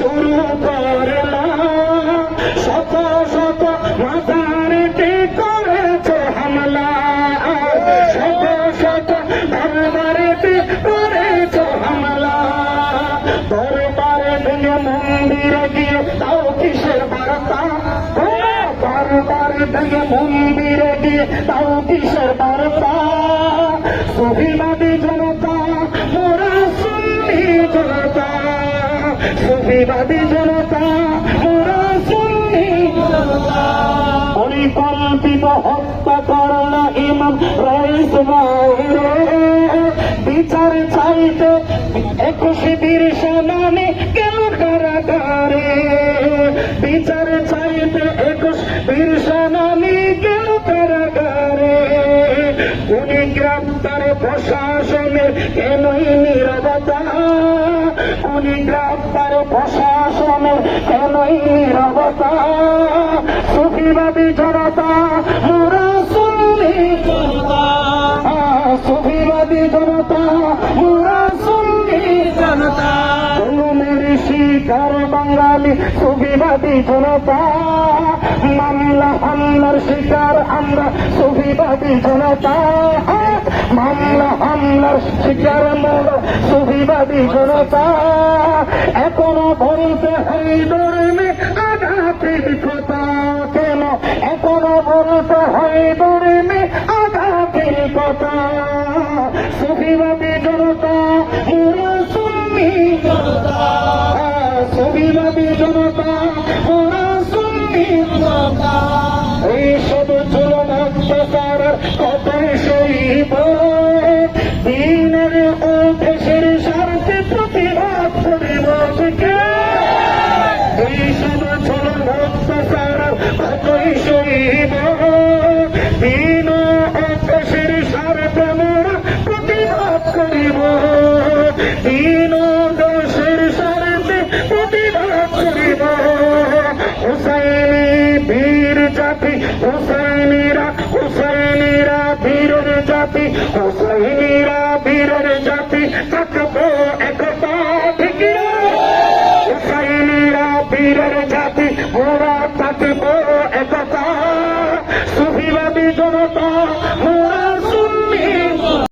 শুরু করলাম, শত শত মাজারেতে করেছে হামলা, শত শত দরবারেতে করেছে হামলা। দরবারে ভেঙে মন্দিরে গিয়ে তাও কিসের বার্তা, দরবারে ভেঙে মন্দিরে গিয়ে তাও কিসের বার্তা। সুফিবাদী জনতা মোরা সুন্নি জনতা, সুফিবাদী জনতা মোরা সুন্নি জনতা। পরিকল্পিত হত্যা করল ইমাম রইস ভাইরে, বিচার চাইতে 21 বীর সেনানি কেন কারাগারে, বিচার চাইতে 21 বীর সেনানি কেন কারাগারে। উনি গ্রেপ্তার প্রশাসনের কেনই নীরবতা, উনি গ্রেপ্তার প্রশাসনের কেনই নীরবতা। সুফিবাদী জনতা মোরা সুন্নি জনতা, সুফিবাদী জনতা মোরা সুন্নি জনতা। জুলুমের শিকার বাঙালি সুফিবাদী জনতা, মামলা হামলার শিকার আমরা সুফিবাদী জনতা, মামলা হামলার শিকার মোরা সুফিবাদী জনতা। এখনো বলতে হয় ধর্মে আঘাতের কথা কেন, এখনো বলতে হয় ধর্মে আঘাতের কথা। সুফিবাদী জনতা মোরা সুন্নি জনতা, সুফিবাদী জনতা মোরা সুন্নি জনতা। এইসব জুলুম অত্যাচার কতই সইব, দিনের ও দেশের স্বার্থে প্রতিবাদ করিব থেকে। এইসব জুলুম অত্যাচার কতই সইব, দিন ও দেশের স্বার্থে মোরা প্রতিবাদ করিব, দিন ও দেশের স্বার্থে প্রতিবাদ করিব। হুসাইনি বীর জাতি, হুসাইনিরা হুসাইনিরা বীরের জাতি, হুসাইনিরা বীরের জাতি। থাকবো একতা ঠিক, হুসাইনিরা বীরের জাতি মোরা থাকবো